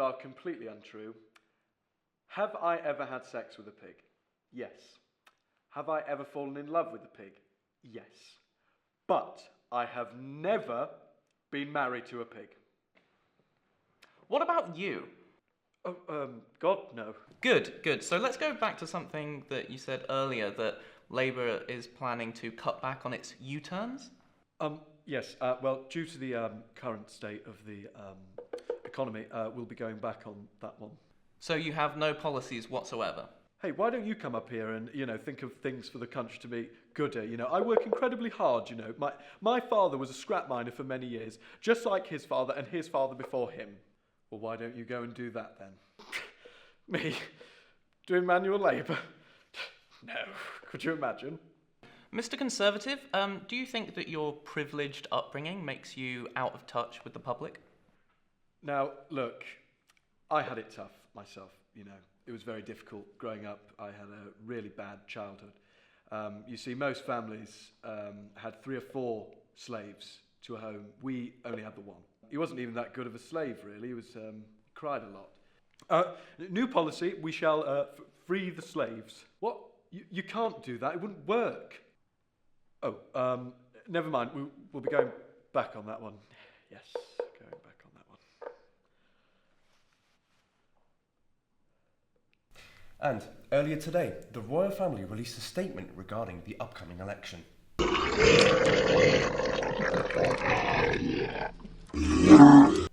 are completely untrue. Have I ever had sex with a pig? Yes. Have I ever fallen in love with a pig? Yes. But I have never been married to a pig. What about you? Oh, God, no. Good. So let's go back to something that you said earlier, that Labour is planning to cut back on its U-turns? Yes, well, due to the current state of the economy, we'll be going back on that one. So you have no policies whatsoever? Hey, why don't you come up here and, think of things for the country to be gooder? I work incredibly hard, My father was a scrap miner for many years, just like his father and his father before him. Well, why don't you go and do that then? Me? Doing manual labour? No. Could you imagine? Mr. Conservative, do you think that your privileged upbringing makes you out of touch with the public? Now, look, I had it tough myself, It was very difficult growing up. I had a really bad childhood. You see, most families had 3 or 4 slaves to a home. We only had the one. He wasn't even that good of a slave, really. He cried a lot. New policy, we shall free the slaves. What? You can't do that. It wouldn't work. Oh, never mind. We'll be going back on that one. Yes, going back on that one. And earlier today, the royal family released a statement regarding the upcoming election.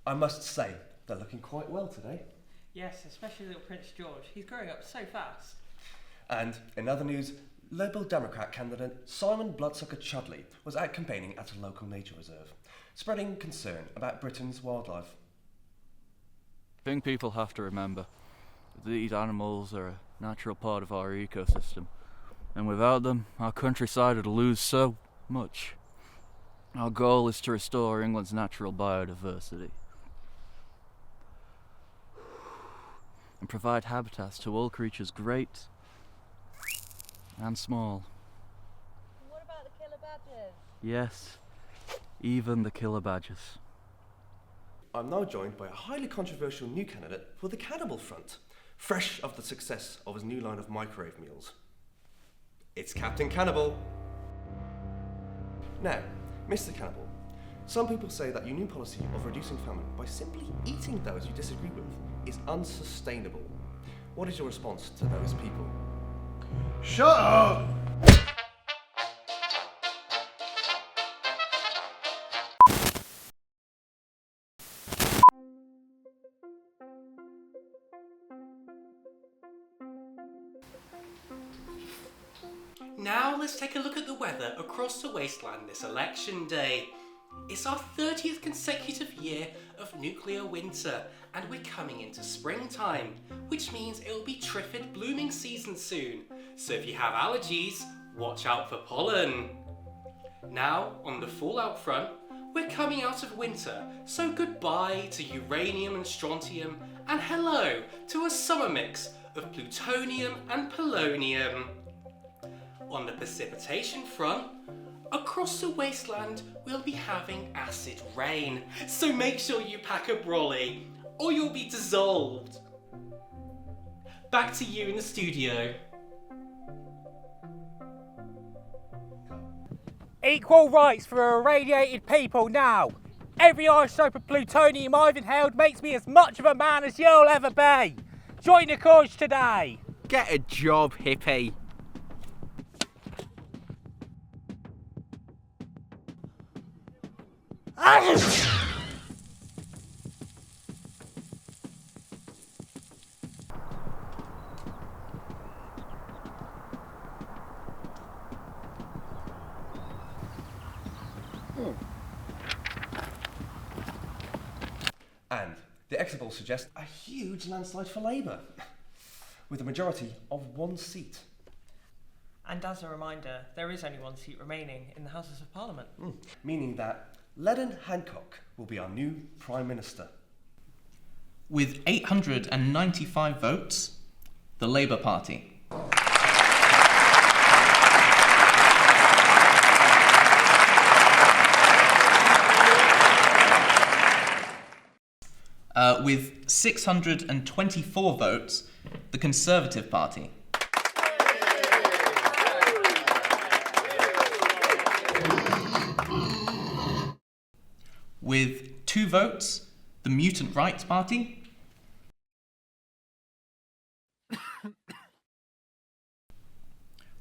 I must say, they're looking quite well today. Yes, especially little Prince George. He's growing up so fast. And in other news, Liberal Democrat candidate Simon Bloodsucker Chudley was out campaigning at a local nature reserve, spreading concern about Britain's wildlife. I think people have to remember that these animals are a natural part of our ecosystem, and without them, our countryside would lose so much. Our goal is to restore England's natural biodiversity and provide habitats to all creatures great and small. What about the killer badgers? Yes, even the killer badgers. I'm now joined by a highly controversial new candidate for the Cannibal Front, fresh off the success of his new line of microwave meals. It's Captain Cannibal. Now, Mr. Cannibal, some people say that your new policy of reducing famine by simply eating those you disagree with is unsustainable. What is your response to those people? Shut up! Now let's take a look at the weather across the wasteland this election day. It's our 30th consecutive year of nuclear winter, and we're coming into springtime, which means it will be Triffid blooming season soon. So if you have allergies, watch out for pollen. Now, on the fallout front, we're coming out of winter, so goodbye to uranium and strontium, and hello to a summer mix of plutonium and polonium. On the precipitation front, across the wasteland we'll be having acid rain, so make sure you pack a brolly or you'll be dissolved. Back to you in the studio. Equal rights for irradiated people now. Every isotope of plutonium I've inhaled makes me as much of a man as you'll ever be. Join the cause today. Get a job, hippie. And the exit polls suggest a huge landslide for Labour, with a majority of 1 seat. And as a reminder, there is only 1 seat remaining in the Houses of Parliament. Meaning that Leddon Hancock will be our new Prime Minister. With 895 votes, the Labour Party. With 624 votes, the Conservative Party. With 2 votes, the Mutant Rights Party.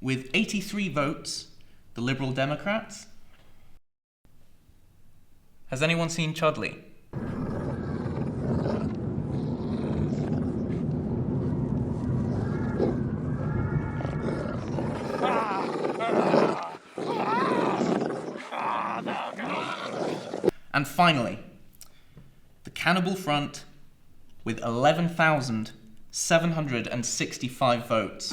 With 83 votes, the Liberal Democrats. Has anyone seen Chudley? And finally, the Cannibal Front with 11,765 votes.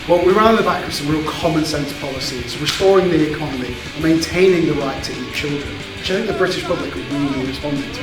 Well, we're around the back of some real common sense policies, restoring the economy and maintaining the right to eat children, which I think the British public have really responded to.